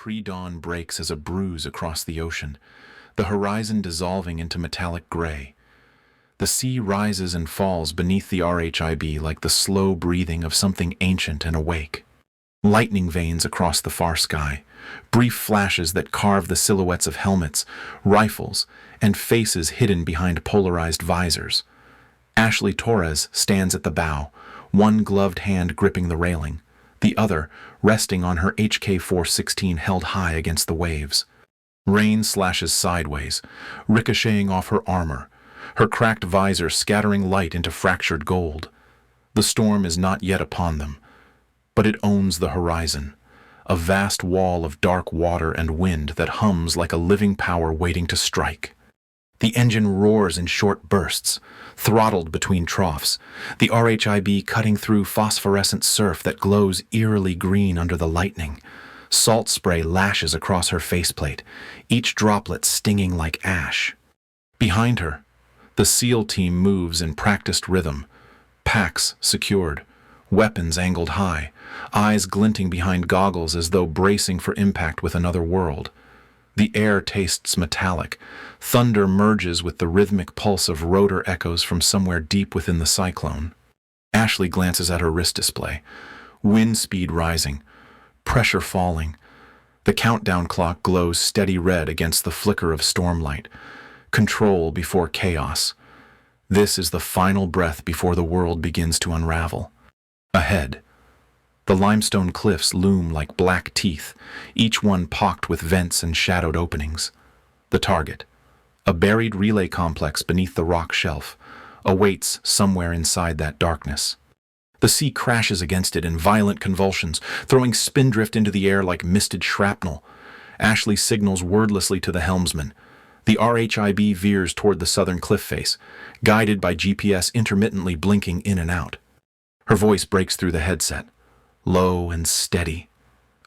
Pre-dawn breaks as a bruise across the ocean, the horizon dissolving into metallic gray. The sea rises and falls beneath the RHIB like the slow breathing of something ancient and awake. Lightning veins across the far sky, brief flashes that carve the silhouettes of helmets, rifles, and faces hidden behind polarized visors. Ashley Torres stands at the bow, one gloved hand gripping the railing, the other resting on her HK-416 held high against the waves. Rain slashes sideways, ricocheting off her armor, her cracked visor scattering light into fractured gold. The storm is not yet upon them, but it owns the horizon, a vast wall of dark water and wind that hums like a living power waiting to strike. The engine roars in short bursts, throttled between troughs, the RHIB cutting through phosphorescent surf that glows eerily green under the lightning. Salt spray lashes across her faceplate, each droplet stinging like ash. Behind her, the SEAL team moves in practiced rhythm, packs secured, weapons angled high, eyes glinting behind goggles as though bracing for impact with another world. The air tastes metallic. Thunder merges with the rhythmic pulse of rotor echoes from somewhere deep within the cyclone. Ashley glances at her wrist display. Wind speed rising, pressure falling. The countdown clock glows steady red against the flicker of stormlight. Control before chaos. This is the final breath before the world begins to unravel. Ahead, the limestone cliffs loom like black teeth, each one pocked with vents and shadowed openings. The target, a buried relay complex beneath the rock shelf, awaits somewhere inside that darkness. The sea crashes against it in violent convulsions, throwing spindrift into the air like misted shrapnel. Ashley signals wordlessly to the helmsman. The RHIB veers toward the southern cliff face, guided by GPS intermittently blinking in and out. Her voice breaks through the headset, low and steady.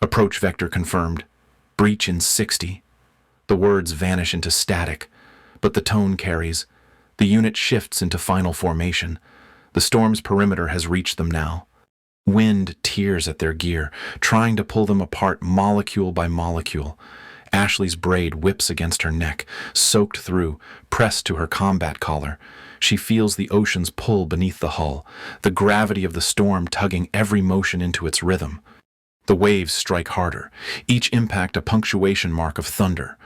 Approach vector confirmed. Breach in 60. The words vanish into static, but the tone carries. The unit shifts into final formation. The storm's perimeter has reached them now. Wind tears at their gear, trying to pull them apart molecule by molecule. Ashley's braid whips against her neck, soaked through, pressed to her combat collar. She feels the ocean's pull beneath the hull, the gravity of the storm tugging every motion into its rhythm. The waves strike harder, each impact a punctuation mark of thunder.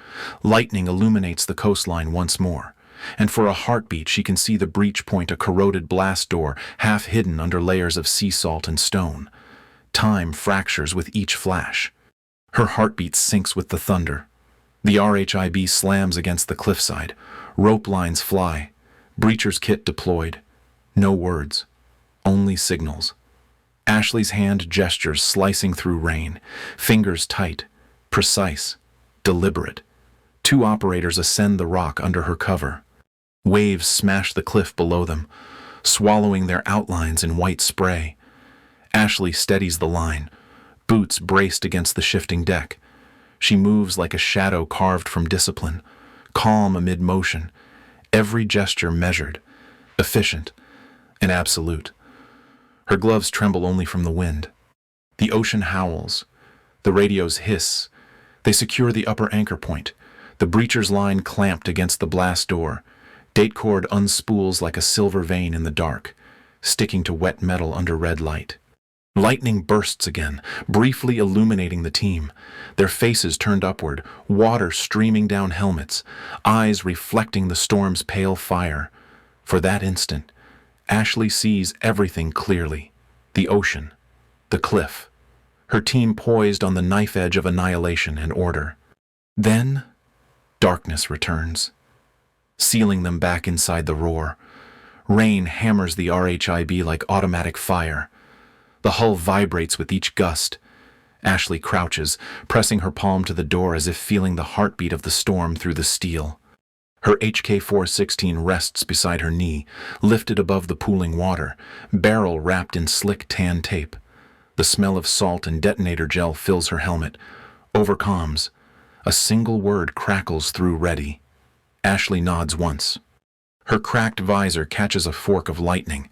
Lightning illuminates the coastline once more, and for a heartbeat she can see the breach point a corroded blast door half hidden under layers of sea salt and stone. Time fractures with each flash. Her heartbeat sinks with the thunder. The RHIB slams against the cliffside. Rope lines fly. Breacher's kit deployed. No words, only signals. Ashley's hand gestures slicing through rain, fingers tight, precise, deliberate. Two operators ascend the rock under her cover. Waves smash the cliff below them, swallowing their outlines in white spray. Ashley steadies the line, boots braced against the shifting deck. She moves like a shadow carved from discipline, calm amid motion, every gesture measured, efficient, and absolute. Her gloves tremble only from the wind. The ocean howls. The radios hiss. They secure the upper anchor point. The breacher's line clamped against the blast door. Date cord unspools like a silver vein in the dark, sticking to wet metal under red light. Lightning bursts again, briefly illuminating the team, their faces turned upward, water streaming down helmets, eyes reflecting the storm's pale fire. For that instant, Ashley sees everything clearly. The ocean, the cliff, her team poised on the knife edge of annihilation and order. Then, darkness returns, sealing them back inside the roar. Rain hammers the RHIB like automatic fire. The hull vibrates with each gust. Ashley crouches, pressing her palm to the door as if feeling the heartbeat of the storm through the steel. Her HK-416 rests beside her knee, lifted above the pooling water, barrel wrapped in slick tan tape. The smell of salt and detonator gel fills her helmet. Over comms, a single word crackles through ready. Ashley nods once. Her cracked visor catches a fork of lightning,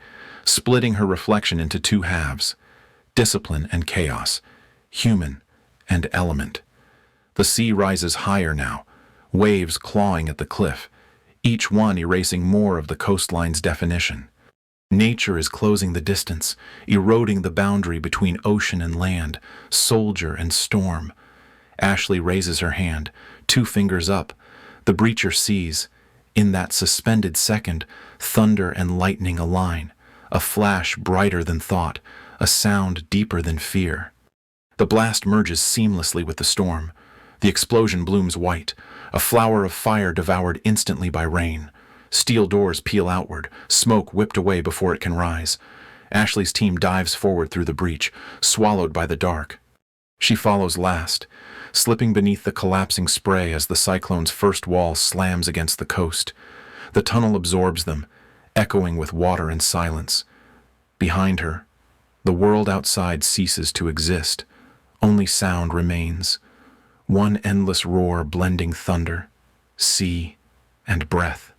splitting her reflection into two halves, discipline and chaos, human and element. The sea rises higher now, waves clawing at the cliff, each one erasing more of the coastline's definition. Nature is closing the distance, eroding the boundary between ocean and land, soldier and storm. Ashley raises her hand, 2 fingers up. The breacher sees, in that suspended second, thunder and lightning align, a flash brighter than thought, a sound deeper than fear. The blast merges seamlessly with the storm. The explosion blooms white, a flower of fire devoured instantly by rain. Steel doors peel outward, smoke whipped away before it can rise. Ashley's team dives forward through the breach, swallowed by the dark. She follows last, slipping beneath the collapsing spray as the cyclone's first wall slams against the coast. The tunnel absorbs them, echoing with water and silence. Behind her, the world outside ceases to exist. Only sound remains. One endless roar blending thunder, sea, and breath.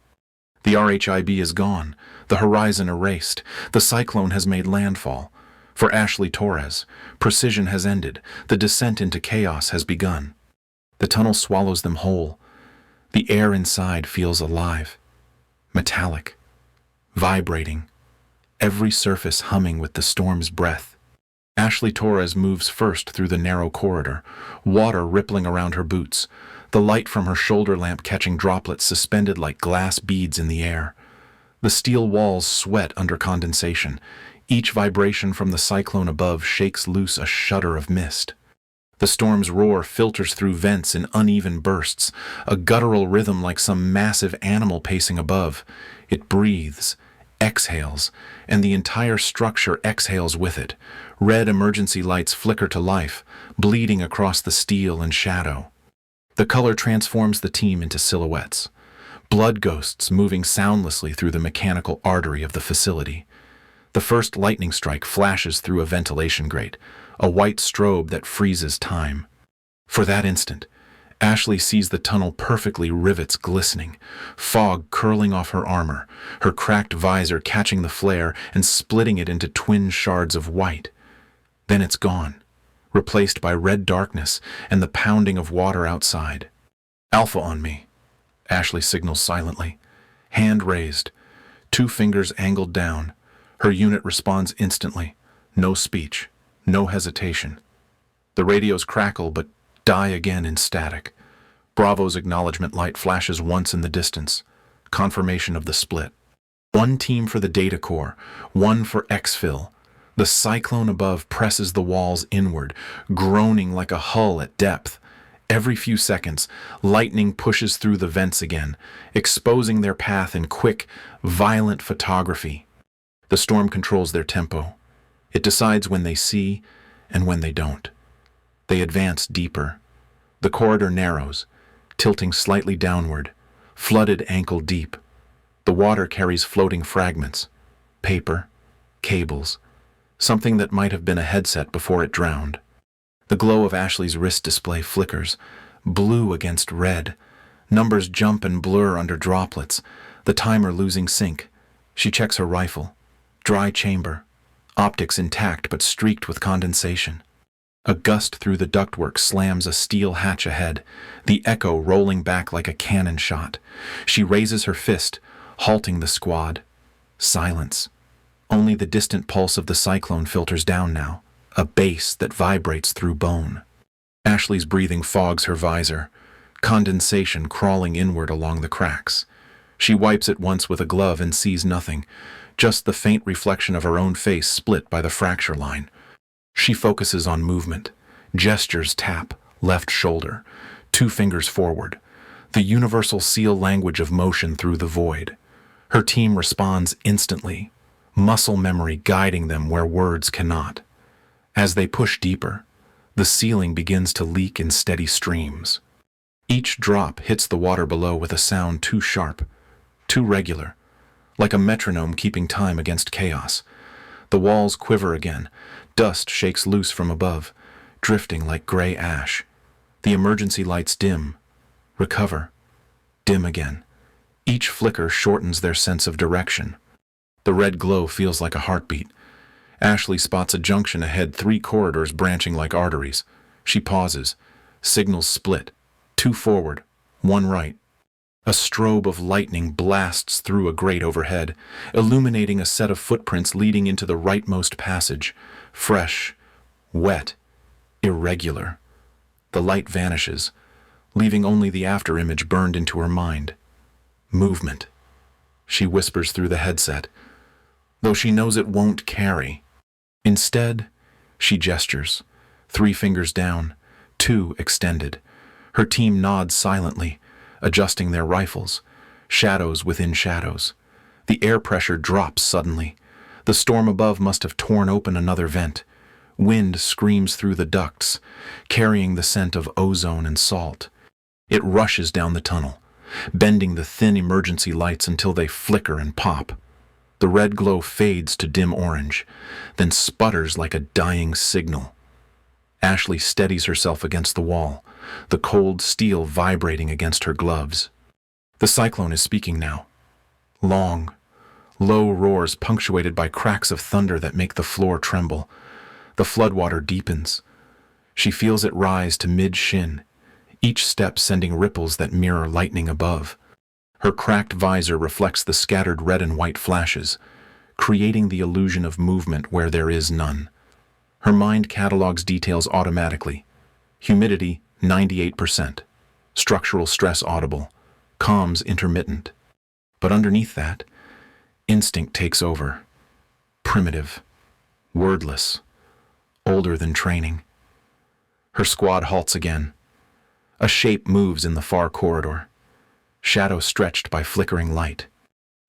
The RHIB is gone, the horizon erased, the cyclone has made landfall. For Ashley Torres, precision has ended, the descent into chaos has begun. The tunnel swallows them whole. The air inside feels alive, metallic, vibrating, every surface humming with the storm's breath. Ashley Torres moves first through the narrow corridor, water rippling around her boots, the light from her shoulder lamp catching droplets suspended like glass beads in the air. The steel walls sweat under condensation. Each vibration from the cyclone above shakes loose a shudder of mist. The storm's roar filters through vents in uneven bursts, a guttural rhythm like some massive animal pacing above. It breathes, exhales, and the entire structure exhales with it. Red emergency lights flicker to life, bleeding across the steel and shadow. The color transforms the team into silhouettes, blood ghosts moving soundlessly through the mechanical artery of the facility. The first lightning strike flashes through a ventilation grate, a white strobe that freezes time. For that instant, Ashley sees the tunnel perfectly rivets glistening, fog curling off her armor, her cracked visor catching the flare and splitting it into twin shards of white. Then it's gone, replaced by red darkness and the pounding of water outside. "Alpha on me," Ashley signals silently. Hand raised, 2 fingers angled down. Her unit responds instantly. No speech, no hesitation. The radios crackle but die again in static. Bravo's acknowledgement light flashes once in the distance, confirmation of the split. 1 team for the data core, 1 for exfil. The cyclone above presses the walls inward, groaning like a hull at depth. Every few seconds, lightning pushes through the vents again, exposing their path in quick, violent photography. The storm controls their tempo. It decides when they see and when they don't. They advance deeper. The corridor narrows, tilting slightly downward, flooded ankle deep. The water carries floating fragments, paper, cables, something that might have been a headset before it drowned. The glow of Ashley's wrist display flickers, blue against red. Numbers jump and blur under droplets, the timer losing sync. She checks her rifle. Dry chamber, optics intact but streaked with condensation. A gust through the ductwork slams a steel hatch ahead, the echo rolling back like a cannon shot. She raises her fist, halting the squad. Silence. Only the distant pulse of the cyclone filters down now, a bass that vibrates through bone. Ashley's breathing fogs her visor, condensation crawling inward along the cracks. She wipes it once with a glove and sees nothing, just the faint reflection of her own face split by the fracture line. She focuses on movement. Gestures tap, left shoulder, 2 fingers forward. The universal SEAL language of motion through the void. Her team responds instantly, muscle memory guiding them where words cannot. As they push deeper, the ceiling begins to leak in steady streams. Each drop hits the water below with a sound too sharp, too regular, like a metronome keeping time against chaos. The walls quiver again, dust shakes loose from above, drifting like gray ash. The emergency lights dim, recover, dim again. Each flicker shortens their sense of direction. The red glow feels like a heartbeat. Ashley spots a junction ahead, 3 corridors branching like arteries. She pauses, signals split. Two forward, one right. A strobe of lightning blasts through a grate overhead, illuminating a set of footprints leading into the rightmost passage. Fresh, wet, irregular. The light vanishes, leaving only the afterimage burned into her mind. Movement. She whispers through the headset, though she knows it won't carry. Instead, she gestures, 3 fingers down, 2 extended. Her team nods silently, adjusting their rifles, shadows within shadows. The air pressure drops suddenly. The storm above must have torn open another vent. Wind screams through the ducts, carrying the scent of ozone and salt. It rushes down the tunnel, bending the thin emergency lights until they flicker and pop. The red glow fades to dim orange, then sputters like a dying signal. Ashley steadies herself against the wall, the cold steel vibrating against her gloves. The cyclone is speaking now. Long, low roars punctuated by cracks of thunder that make the floor tremble. The floodwater deepens. She feels it rise to mid-shin, each step sending ripples that mirror lightning above. Her cracked visor reflects the scattered red and white flashes, creating the illusion of movement where there is none. Her mind catalogs details automatically. Humidity, 98%. Structural stress audible. Comms intermittent. But underneath that, instinct takes over. Primitive. Wordless. Older than training. Her squad halts again. A shape moves in the far corridor. Shadow stretched by flickering light.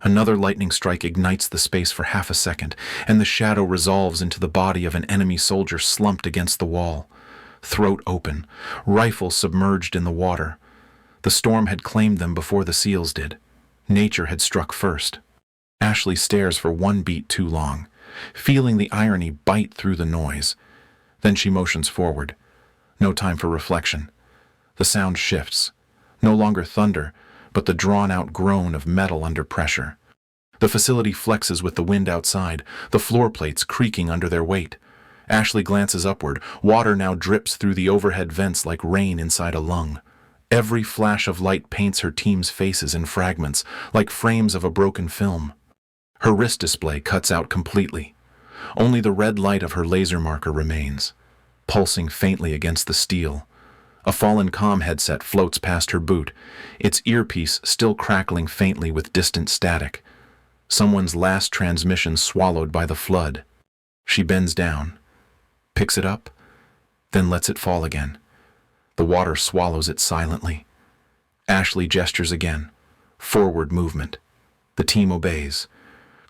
Another lightning strike ignites the space for half a second, and the shadow resolves into the body of an enemy soldier slumped against the wall. Throat open, rifle submerged in the water. The storm had claimed them before the SEALs did. Nature had struck first. Ashley stares for 1 beat too long, feeling the irony bite through the noise. Then she motions forward. No time for reflection. The sound shifts. No longer thunder, but the drawn-out groan of metal under pressure. The facility flexes with the wind outside, the floor plates creaking under their weight. Ashley glances upward. Water now drips through the overhead vents like rain inside a lung. Every flash of light paints her team's faces in fragments, like frames of a broken film. Her wrist display cuts out completely. Only the red light of her laser marker remains, pulsing faintly against the steel. A fallen comm headset floats past her boot, its earpiece still crackling faintly with distant static. Someone's last transmission swallowed by the flood. She bends down, picks it up, then lets it fall again. The water swallows it silently. Ashley gestures again. Forward movement. The team obeys,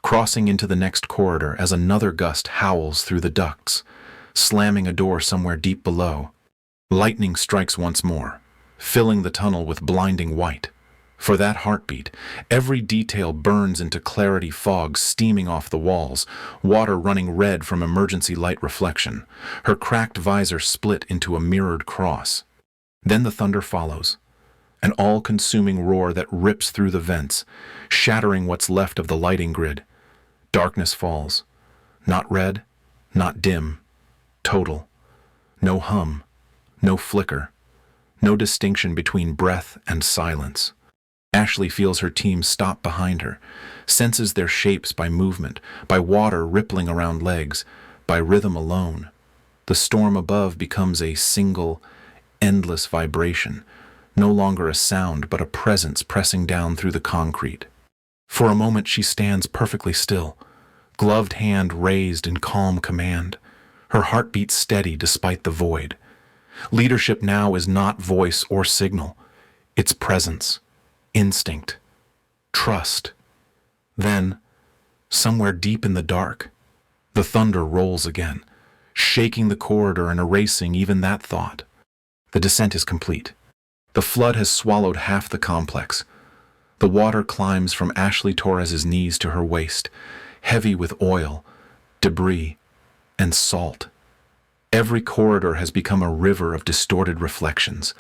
crossing into the next corridor as another gust howls through the ducts, slamming a door somewhere deep below. Lightning strikes once more, filling the tunnel with blinding white. For that heartbeat, every detail burns into clarity fog steaming off the walls, water running red from emergency light reflection. Her cracked visor split into a mirrored cross. Then the thunder follows, an all-consuming roar that rips through the vents, shattering what's left of the lighting grid. Darkness falls. Not red, not dim. Total. No hum. No flicker. No distinction between breath and silence. Ashley feels her team stop behind her, senses their shapes by movement, by water rippling around legs, by rhythm alone. The storm above becomes a single, endless vibration, no longer a sound but a presence pressing down through the concrete. For a moment she stands perfectly still, gloved hand raised in calm command, her heartbeat steady despite the void. Leadership now is not voice or signal. It's presence, instinct, trust. Then, somewhere deep in the dark, the thunder rolls again, shaking the corridor and erasing even that thought. The descent is complete. The flood has swallowed half the complex. The water climbs from Ashley Torres's knees to her waist, heavy with oil, debris, and salt. Every corridor has become a river of distorted reflections,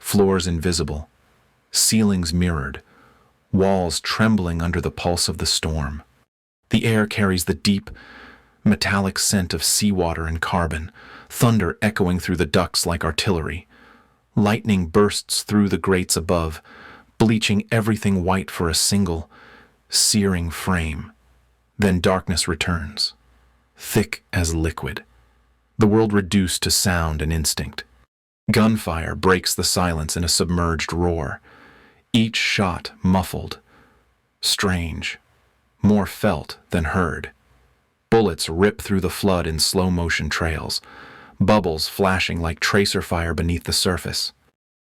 floors invisible, ceilings mirrored, walls trembling under the pulse of the storm. The air carries the deep, metallic scent of seawater and carbon, thunder echoing through the ducts like artillery. Lightning bursts through the grates above, bleaching everything white for a single, searing frame. Then darkness returns, thick as liquid. The world reduced to sound and instinct. Gunfire breaks the silence in a submerged roar, each shot muffled, strange, more felt than heard. Bullets rip through the flood in slow-motion trails, bubbles flashing like tracer fire beneath the surface.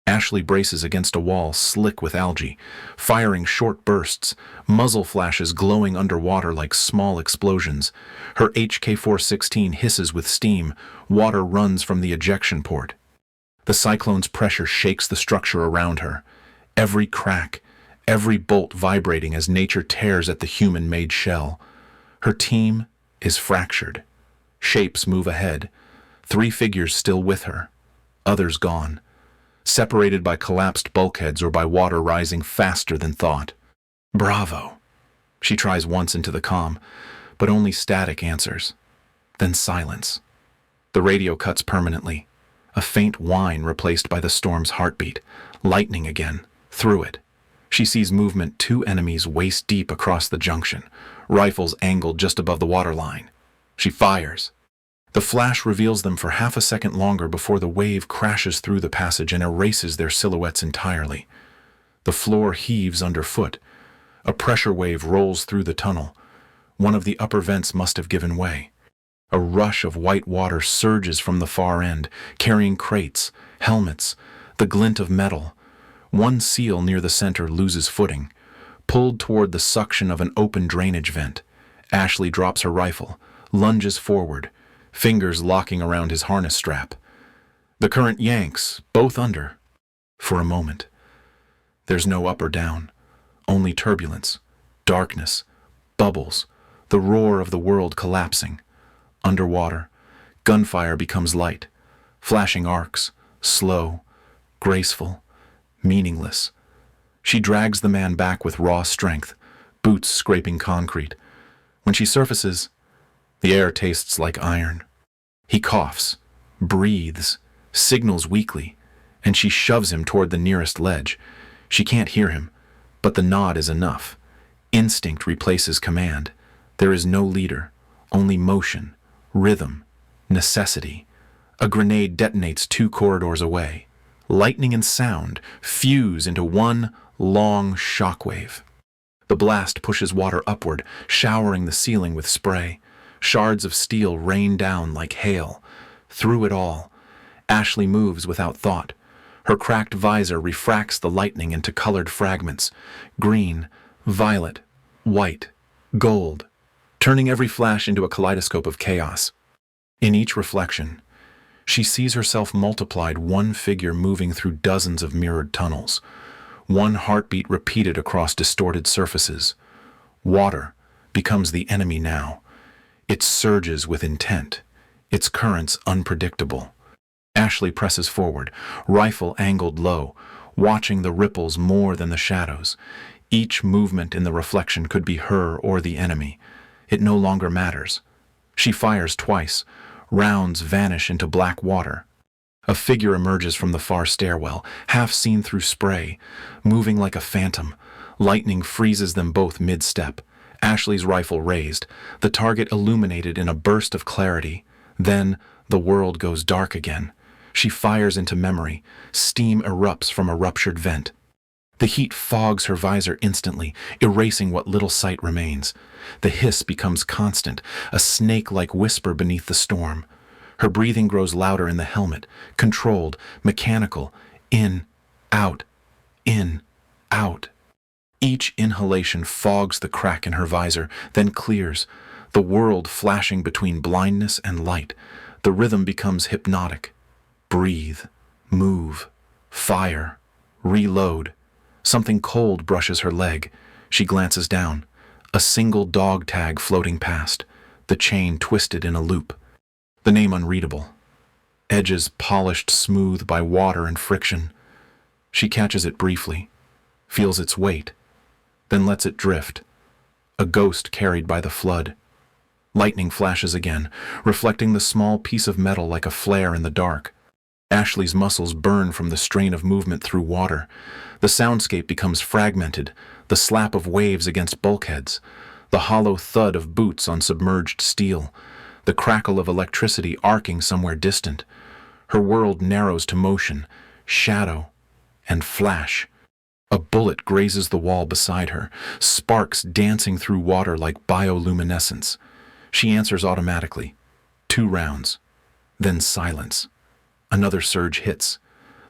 Ashley braces against a wall slick with algae, firing short bursts, muzzle flashes glowing underwater like small explosions. Her HK-416 hisses with steam, water runs from the ejection port. The cyclone's pressure shakes the structure around her, every crack, every bolt vibrating as nature tears at the human-made shell. Her team is fractured. Shapes move ahead, 3 figures still with her, others gone, separated by collapsed bulkheads or by water rising faster than thought. Bravo! She tries once into the comm, but only static answers. Then silence. The radio cuts permanently. A faint whine replaced by the storm's heartbeat. Lightning again, through it. She sees movement, 2 enemies waist deep across the junction, rifles angled just above the waterline. She fires. The flash reveals them for half a second longer before the wave crashes through the passage and erases their silhouettes entirely. The floor heaves underfoot. A pressure wave rolls through the tunnel. One of the upper vents must have given way. A rush of white water surges from the far end, carrying crates, helmets, the glint of metal. One SEAL near the center loses footing, pulled toward the suction of an open drainage vent. Ashley drops her rifle, lunges forward, fingers locking around his harness strap. The current yanks, both under. For a moment. There's no up or down, only turbulence, darkness, bubbles, the roar of the world collapsing. Underwater, gunfire becomes light, flashing arcs, slow, graceful, meaningless. She drags the man back with raw strength, boots scraping concrete. When she surfaces, the air tastes like iron. He coughs, breathes, signals weakly, and she shoves him toward the nearest ledge. She can't hear him, but the nod is enough. Instinct replaces command. There is no leader, only motion, rhythm, necessity. A grenade detonates 2 corridors away. Lightning and sound fuse into one long shockwave. The blast pushes water upward, showering the ceiling with spray. Shards of steel rain down like hail. Through it all, Ashley moves without thought. Her cracked visor refracts the lightning into colored fragments. Green, violet, white, gold, turning every flash into a kaleidoscope of chaos. In each reflection, she sees herself multiplied, one figure moving through dozens of mirrored tunnels, one heartbeat repeated across distorted surfaces. Water becomes the enemy now. It surges with intent, its currents unpredictable. Ashley presses forward, rifle angled low, watching the ripples more than the shadows. Each movement in the reflection could be her or the enemy. It no longer matters. She fires twice. Rounds vanish into black water. A figure emerges from the far stairwell, half seen through spray, moving like a phantom. Lightning freezes them both mid-step. Ashley's rifle raised, the target illuminated in a burst of clarity. Then the world goes dark again. She fires into memory. Steam erupts from a ruptured vent. The heat fogs her visor instantly, erasing what little sight remains. The hiss becomes constant, a snake-like whisper beneath the storm. Her breathing grows louder in the helmet, controlled, mechanical, in, out, in, out. Each inhalation fogs the crack in her visor, then clears, the world flashing between blindness and light. The rhythm becomes hypnotic. Breathe, move, fire, reload. Something cold brushes her leg. She glances down. A single dog tag floating past, the chain twisted in a loop. The name unreadable. Edges polished smooth by water and friction. She catches it briefly, feels its weight, then lets it drift. A ghost carried by the flood. Lightning flashes again, reflecting the small piece of metal like a flare in the dark. Ashley's muscles burn from the strain of movement through water. The soundscape becomes fragmented, the slap of waves against bulkheads, the hollow thud of boots on submerged steel, the crackle of electricity arcing somewhere distant. Her world narrows to motion, shadow, and flash. A bullet grazes the wall beside her, sparks dancing through water like bioluminescence. She answers automatically. 2 rounds. Then silence. Another surge hits.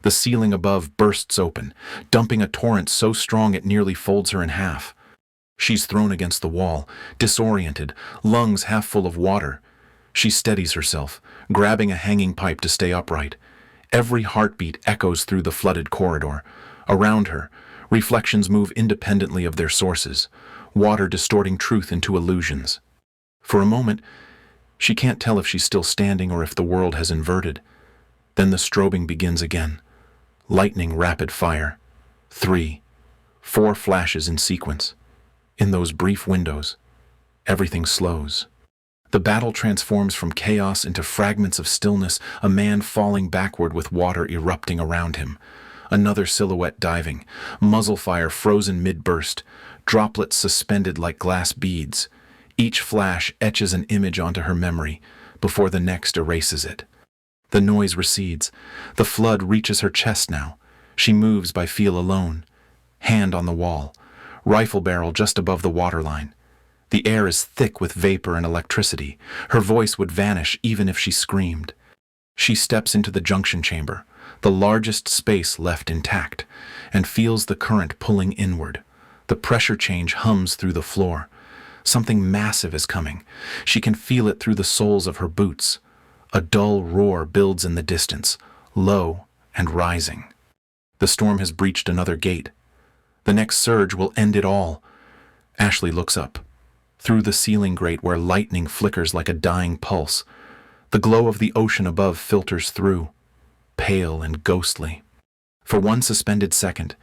The ceiling above bursts open, dumping a torrent so strong it nearly folds her in half. She's thrown against the wall, disoriented, lungs half full of water. She steadies herself, grabbing a hanging pipe to stay upright. Every heartbeat echoes through the flooded corridor. Around her, reflections move independently of their sources, water distorting truth into illusions. For a moment, she can't tell if she's still standing or if the world has inverted. Then the strobing begins again. Lightning rapid fire. 3, 4 flashes in sequence. In those brief windows, everything slows. The battle transforms from chaos into fragments of stillness, a man falling backward with water erupting around him. Another silhouette diving, muzzle fire frozen mid-burst, droplets suspended like glass beads. Each flash etches an image onto her memory before the next erases it. The noise recedes. The flood reaches her chest now. She moves by feel alone. Hand on the wall. Rifle barrel just above the waterline. The air is thick with vapor and electricity. Her voice would vanish even if she screamed. She steps into the junction chamber, the largest space left intact, and feels the current pulling inward. The pressure change hums through the floor. Something massive is coming. She can feel it through the soles of her boots. A dull roar builds in the distance, low and rising. The storm has breached another gate. The next surge will end it all. Ashley looks up. Through the ceiling grate where lightning flickers like a dying pulse, the glow of the ocean above filters through, pale and ghostly. For one suspended second,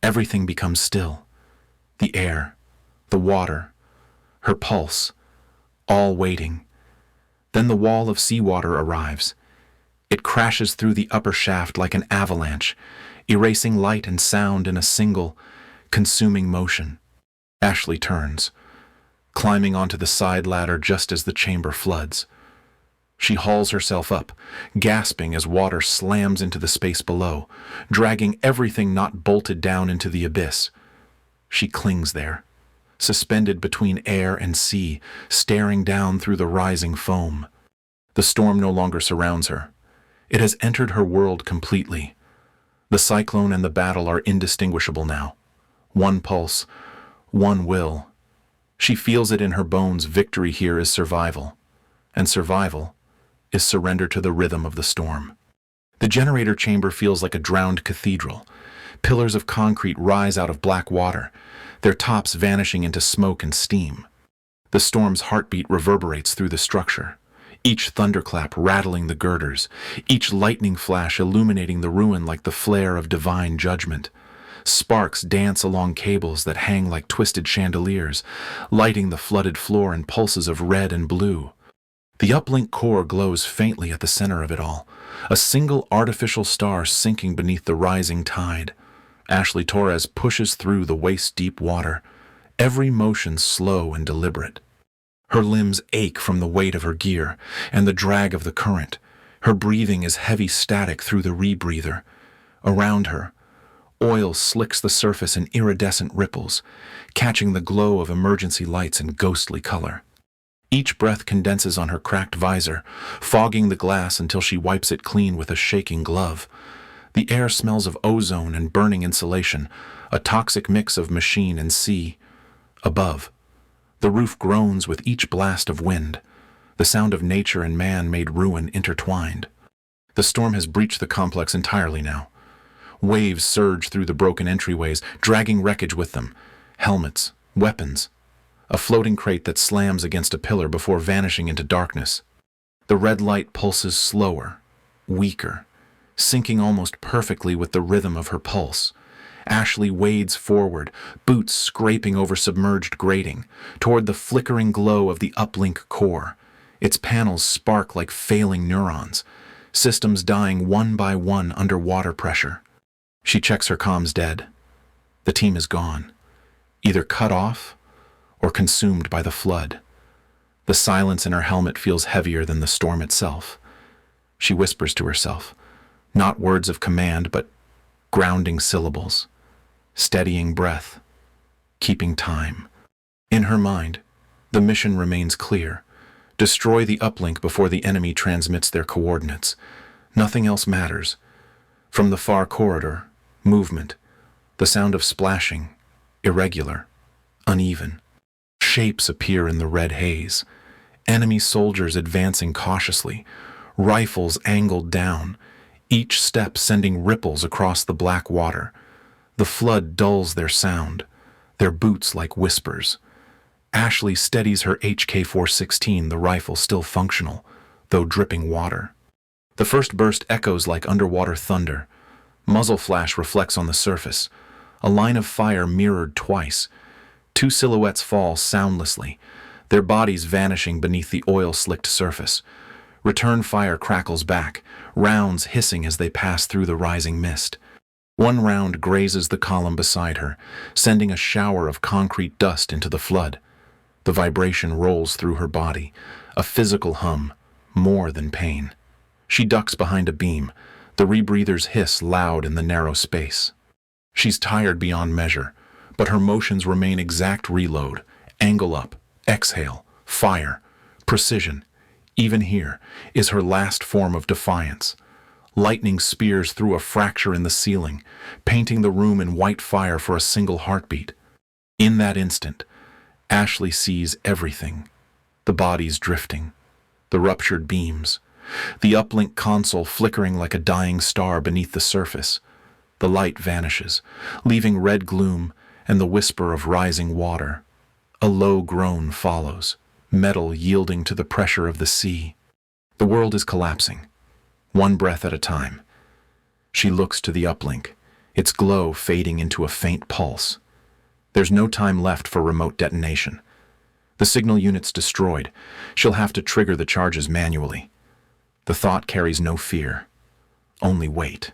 everything becomes still. The air, the water, her pulse, all waiting. Then the wall of seawater arrives. It crashes through the upper shaft like an avalanche, erasing light and sound in a single, consuming motion. Ashley turns, climbing onto the side ladder just as the chamber floods. She hauls herself up, gasping as water slams into the space below, dragging everything not bolted down into the abyss. She clings there, suspended between air and sea, staring down through the rising foam. The storm no longer surrounds her. It has entered her world completely. The cyclone and the battle are indistinguishable now. One pulse, one will. She feels it in her bones. Victory here is survival, and survival is surrender to the rhythm of the storm. The generator chamber feels like a drowned cathedral. Pillars of concrete rise out of black water, their tops vanishing into smoke and steam. The storm's heartbeat reverberates through the structure, each thunderclap rattling the girders, each lightning flash illuminating the ruin like the flare of divine judgment. Sparks dance along cables that hang like twisted chandeliers, lighting the flooded floor in pulses of red and blue. The uplink core glows faintly at the center of it all, a single artificial star sinking beneath the rising tide. Ashley Torres pushes through the waist-deep water, every motion slow and deliberate. Her limbs ache from the weight of her gear and the drag of the current. Her breathing is heavy static through the rebreather. Around her, oil slicks the surface in iridescent ripples, catching the glow of emergency lights in ghostly color. Each breath condenses on her cracked visor, fogging the glass until she wipes it clean with a shaking glove. The air smells of ozone and burning insulation, a toxic mix of machine and sea. Above, the roof groans with each blast of wind, the sound of nature and man-made ruin intertwined. The storm has breached the complex entirely now. Waves surge through the broken entryways, dragging wreckage with them. Helmets, weapons, a floating crate that slams against a pillar before vanishing into darkness. The red light pulses slower, weaker, syncing almost perfectly with the rhythm of her pulse. Ashley wades forward, boots scraping over submerged grating, toward the flickering glow of the uplink core. Its panels spark like failing neurons. systems dying one by one under water pressure. She checks her comms dead. The team is gone, either cut off or consumed by the flood. The silence in her helmet feels heavier than the storm itself. She whispers to herself, not words of command, but grounding syllables, steadying breath, keeping time. In her mind, the mission remains clear. Destroy the uplink before the enemy transmits their coordinates. Nothing else matters. From the far corridor, movement, the sound of splashing, irregular, uneven. Shapes appear in the red haze. Enemy soldiers advancing cautiously, rifles angled down, each step sending ripples across the black water. The flood dulls their sound, their boots like whispers. Ashley steadies her HK-416, the rifle still functional, though dripping water. The first burst echoes like underwater thunder. Muzzle flash reflects on the surface. A line of fire mirrored twice. Two silhouettes fall soundlessly, their bodies vanishing beneath the oil-slicked surface. Return fire crackles back, rounds hissing as they pass through the rising mist. One round grazes the column beside her, sending a shower of concrete dust into the flood. The vibration rolls through her body, a physical hum, more than pain. She ducks behind a beam, the rebreathers hiss loud in the narrow space. She's tired beyond measure, but her motions remain exact: reload, angle up, exhale, fire, precision. Even here is her last form of defiance. Lightning spears through a fracture in the ceiling, painting the room in white fire for a single heartbeat. In that instant, Ashley sees everything. The bodies drifting, the ruptured beams, the uplink console flickering like a dying star beneath the surface. The light vanishes, leaving red gloom and the whisper of rising water. A low groan follows, metal yielding to the pressure of the sea. The world is collapsing, one breath at a time. She looks to the uplink, its glow fading into a faint pulse. There's no time left for remote detonation. The signal unit's destroyed. She'll have to trigger the charges manually. The thought carries no fear, only weight.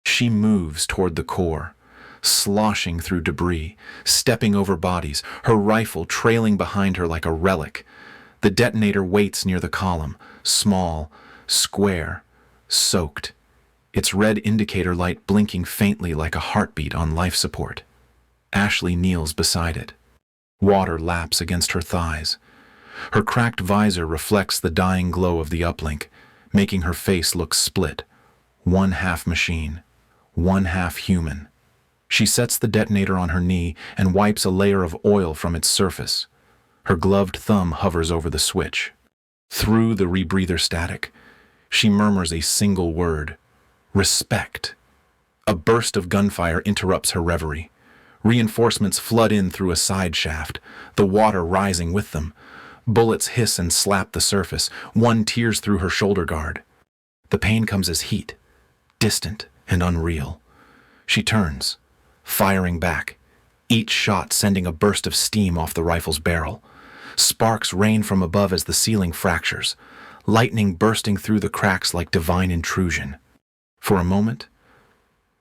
She moves toward the core, sloshing through debris, stepping over bodies, her rifle trailing behind her like a relic. The detonator waits near the column, small, square, soaked, its red indicator light blinking faintly like a heartbeat on life support. Ashley kneels beside it. Water laps against her thighs. Her cracked visor reflects the dying glow of the uplink, making her face look split. One half machine, one half human. She sets the detonator on her knee and wipes a layer of oil from its surface. Her gloved thumb hovers over the switch. Through the rebreather static, she murmurs a single word: respect. A burst of gunfire interrupts her reverie. Reinforcements flood in through a side shaft, the water rising with them. Bullets hiss and slap the surface. One tears through her shoulder guard. The pain comes as heat, distant and unreal. She turns, firing back, each shot sending a burst of steam off the rifle's barrel. Sparks rain from above as the ceiling fractures, lightning bursting through the cracks like divine intrusion. For a moment,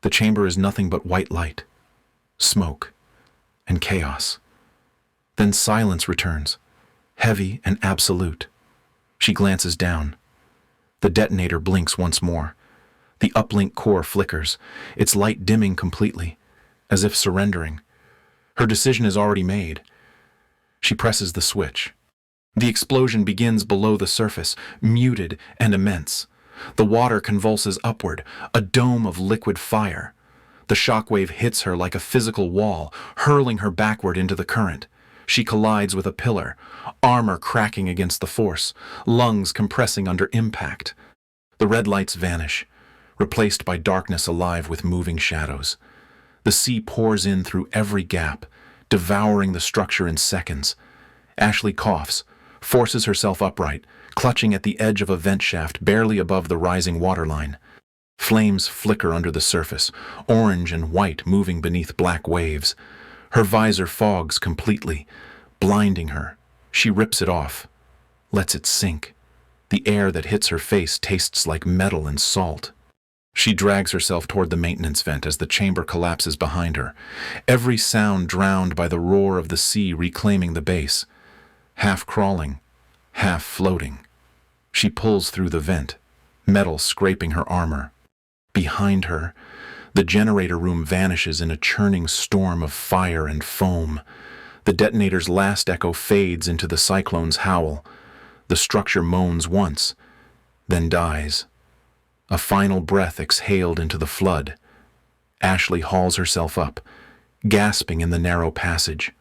the chamber is nothing but white light, smoke, and chaos. Then silence returns, heavy and absolute. She glances down. The detonator blinks once more. The uplink core flickers, its light dimming completely, as if surrendering. Her decision is already made. She presses the switch. The explosion begins below the surface, muted and immense. The water convulses upward, a dome of liquid fire. The shockwave hits her like a physical wall, hurling her backward into the current. She collides with a pillar, armor cracking against the force, lungs compressing under impact. The red lights vanish, replaced by darkness alive with moving shadows. The sea pours in through every gap, devouring the structure in seconds. Ashley coughs, forces herself upright, clutching at the edge of a vent shaft barely above the rising waterline. Flames flicker under the surface, orange and white moving beneath black waves. Her visor fogs completely, blinding her. She rips it off, lets it sink. The air that hits her face tastes like metal and salt. She drags herself toward the maintenance vent as the chamber collapses behind her, every sound drowned by the roar of the sea reclaiming the base. Half crawling, half floating. She pulls through the vent, metal scraping her armor. Behind her, the generator room vanishes in a churning storm of fire and foam. The detonator's last echo fades into the cyclone's howl. The structure moans once, then dies. A final breath exhaled into the flood. Ashley hauls herself up, gasping in the narrow passage.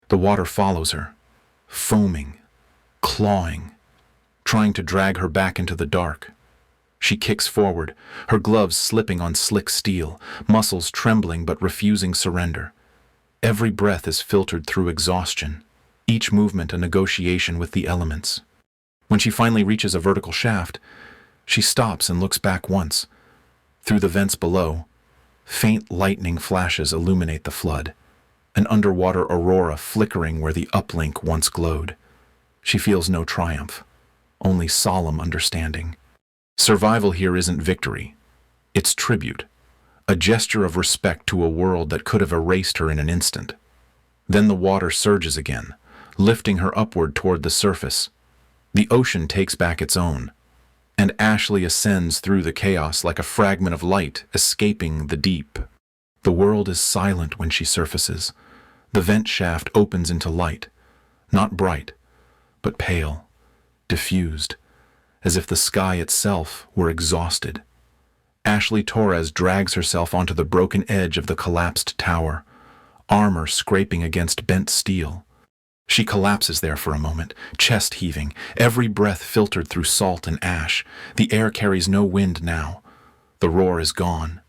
The water follows her, foaming, clawing, trying to drag her back into the dark. She kicks forward, her gloves slipping on slick steel, muscles trembling but refusing surrender. Every breath is filtered through exhaustion, each movement a negotiation with the elements. When she finally reaches a vertical shaft, she stops and looks back once. Through the vents below, faint lightning flashes illuminate the flood, an underwater aurora flickering where the uplink once glowed. She feels no triumph, only solemn understanding. Survival here isn't victory, it's tribute, a gesture of respect to a world that could have erased her in an instant. Then the water surges again, lifting her upward toward the surface. The ocean takes back its own, and Ashley ascends through the chaos like a fragment of light escaping the deep. The world is silent when she surfaces. The vent shaft opens into light, not bright, but pale, diffused, as if the sky itself were exhausted. Ashley Torres drags herself onto the broken edge of the collapsed tower, armor scraping against bent steel. She collapses there for a moment, chest heaving, every breath filtered through salt and ash. The air carries no wind now. The roar is gone.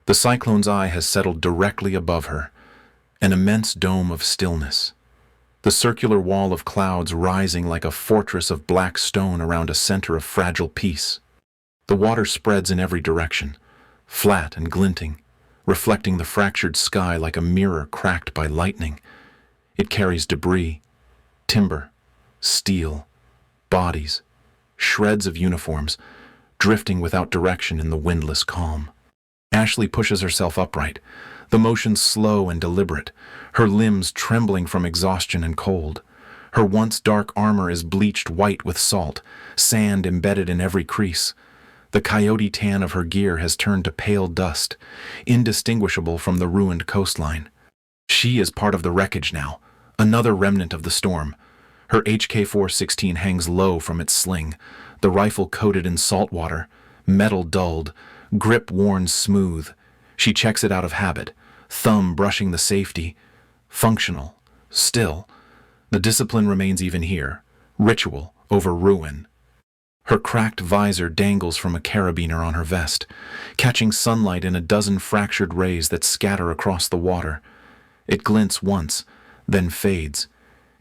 The cyclone's eye has settled directly above her, an immense dome of stillness. The circular wall of clouds rising like a fortress of black stone around a center of fragile peace. The water spreads in every direction, flat and glinting, reflecting the fractured sky like a mirror cracked by lightning. It carries debris, timber, steel, bodies, shreds of uniforms, drifting without direction in the windless calm. Ashley pushes herself upright, the motion slow and deliberate, her limbs trembling from exhaustion and cold. Her once dark armor is bleached white with salt, sand embedded in every crease. The coyote tan of her gear has turned to pale dust, indistinguishable from the ruined coastline. She is part of the wreckage now, another remnant of the storm. Her HK-416 hangs low from its sling, the rifle coated in salt water, metal dulled, grip worn smooth. She checks it out of habit, thumb brushing the safety. Functional, still. The discipline remains even here, ritual over ruin. Her cracked visor dangles from a carabiner on her vest, catching sunlight in a dozen fractured rays that scatter across the water. It glints once, then fades,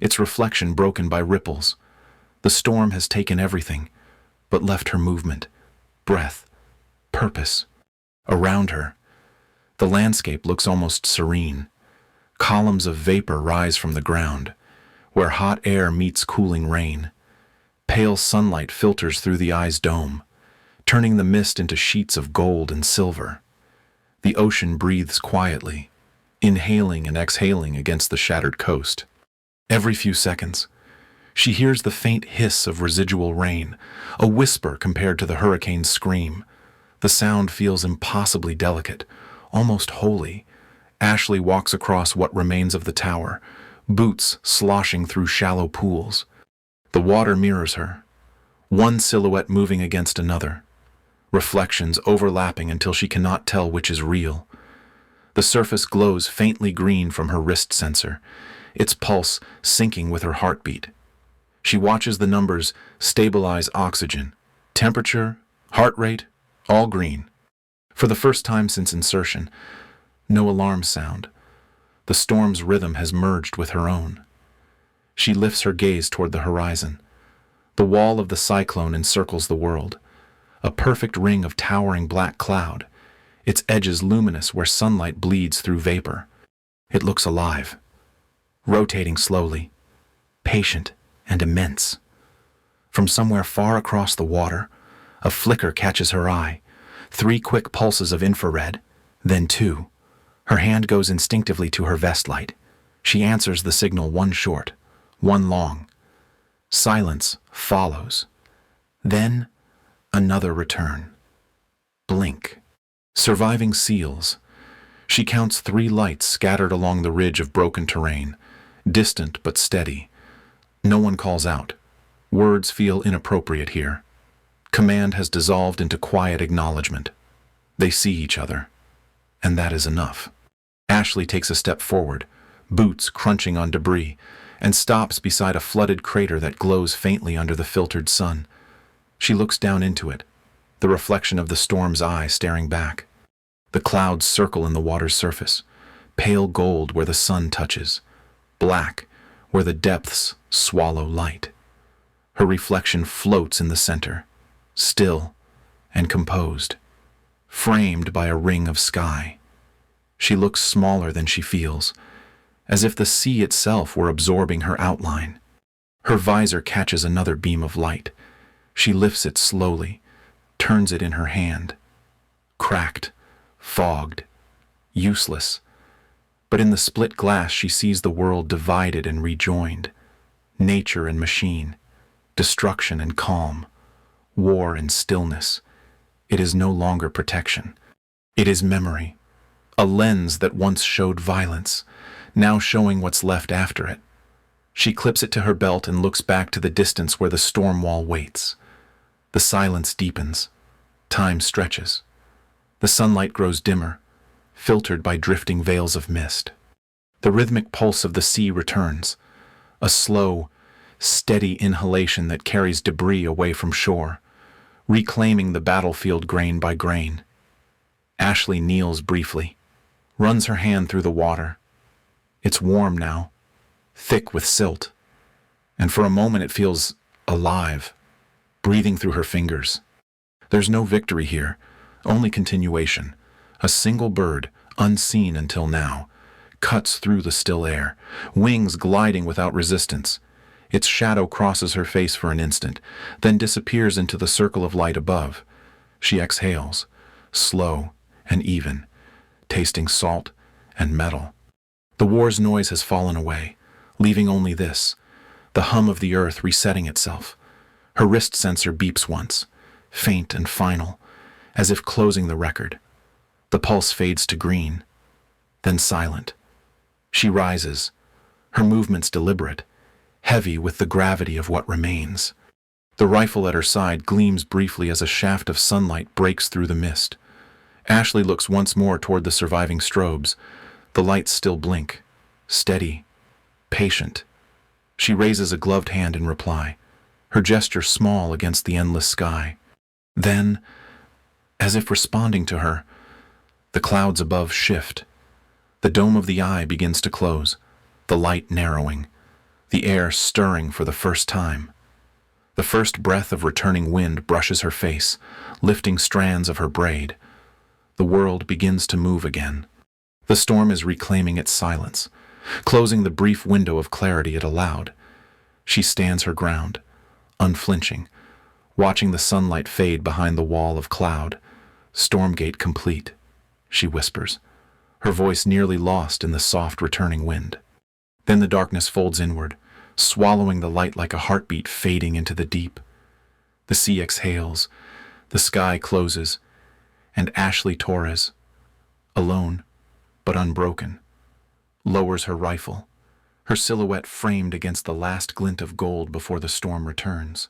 its reflection broken by ripples. The storm has taken everything, but left her movement, breath, purpose. Around her, the landscape looks almost serene. Columns of vapor rise from the ground, where hot air meets cooling rain. Pale sunlight filters through the eye's dome, turning the mist into sheets of gold and silver. The ocean breathes quietly, inhaling and exhaling against the shattered coast. Every few seconds, she hears the faint hiss of residual rain, a whisper compared to the hurricane's scream. The sound feels impossibly delicate, almost holy. Ashley walks across what remains of the tower, boots sloshing through shallow pools. The water mirrors her, one silhouette moving against another, reflections overlapping until she cannot tell which is real. The surface glows faintly green from her wrist sensor, its pulse syncing with her heartbeat. She watches the numbers stabilize oxygen, temperature, heart rate, all green. For the first time since insertion, no alarm sound. The storm's rhythm has merged with her own. She lifts her gaze toward the horizon. The wall of the cyclone encircles the world, a perfect ring of towering black cloud, its edges luminous where sunlight bleeds through vapor. It looks alive, rotating slowly, patient and immense. From somewhere far across the water, a flicker catches her eye. 3 quick pulses of infrared, then 2. Her hand goes instinctively to her vest light. She answers the signal, 1 short, 1 long. Silence follows. Then, another return. Blink. Surviving SEALs. She counts 3 lights scattered along the ridge of broken terrain, distant but steady. No one calls out. Words feel inappropriate here. Command has dissolved into quiet acknowledgement. They see each other, and that is enough. Ashley takes a step forward, boots crunching on debris, and stops beside a flooded crater that glows faintly under the filtered sun. She looks down into it, the reflection of the storm's eye staring back. The clouds circle in the water's surface, pale gold where the sun touches, black where the depths swallow light. Her reflection floats in the center, still and composed, framed by a ring of sky. She looks smaller than she feels, as if the sea itself were absorbing her outline. Her visor catches another beam of light. She lifts it slowly, turns it in her hand. Cracked, fogged, useless. But in the split glass she sees the world divided and rejoined. Nature and machine, destruction and calm, war and stillness. It is no longer protection. It is memory, a lens that once showed violence, now showing what's left after it. She clips it to her belt and looks back to the distance where the storm wall waits. The silence deepens. Time stretches. The sunlight grows dimmer, filtered by drifting veils of mist. The rhythmic pulse of the sea returns, a slow, steady inhalation that carries debris away from shore, reclaiming the battlefield grain by grain. Ashley kneels briefly, runs her hand through the water. It's warm now, thick with silt, and for a moment it feels alive, breathing through her fingers. There's no victory here, only continuation. A single bird, unseen until now, cuts through the still air, wings gliding without resistance. Its shadow crosses her face for an instant, then disappears into the circle of light above. She exhales, slow and even, tasting salt and metal. The war's noise has fallen away, leaving only this, the hum of the earth resetting itself. Her wrist sensor beeps once, faint and final, as if closing the record. The pulse fades to green, then silent. She rises, her movements deliberate, heavy with the gravity of what remains. The rifle at her side gleams briefly as a shaft of sunlight breaks through the mist. Ashley looks once more toward the surviving strobes. The lights still blink, steady, patient. She raises a gloved hand in reply, her gesture small against the endless sky. Then, as if responding to her, the clouds above shift. The dome of the eye begins to close, the light narrowing, the air stirring for the first time. The first breath of returning wind brushes her face, lifting strands of her braid. The world begins to move again. The storm is reclaiming its silence, closing the brief window of clarity it allowed. She stands her ground, unflinching, watching the sunlight fade behind the wall of cloud. Stormgate complete, she whispers, her voice nearly lost in the soft returning wind. Then the darkness folds inward, swallowing the light like a heartbeat fading into the deep. The sea exhales, the sky closes, and Ashley Torres, alone but unbroken, lowers her rifle, her silhouette framed against the last glint of gold before the storm returns.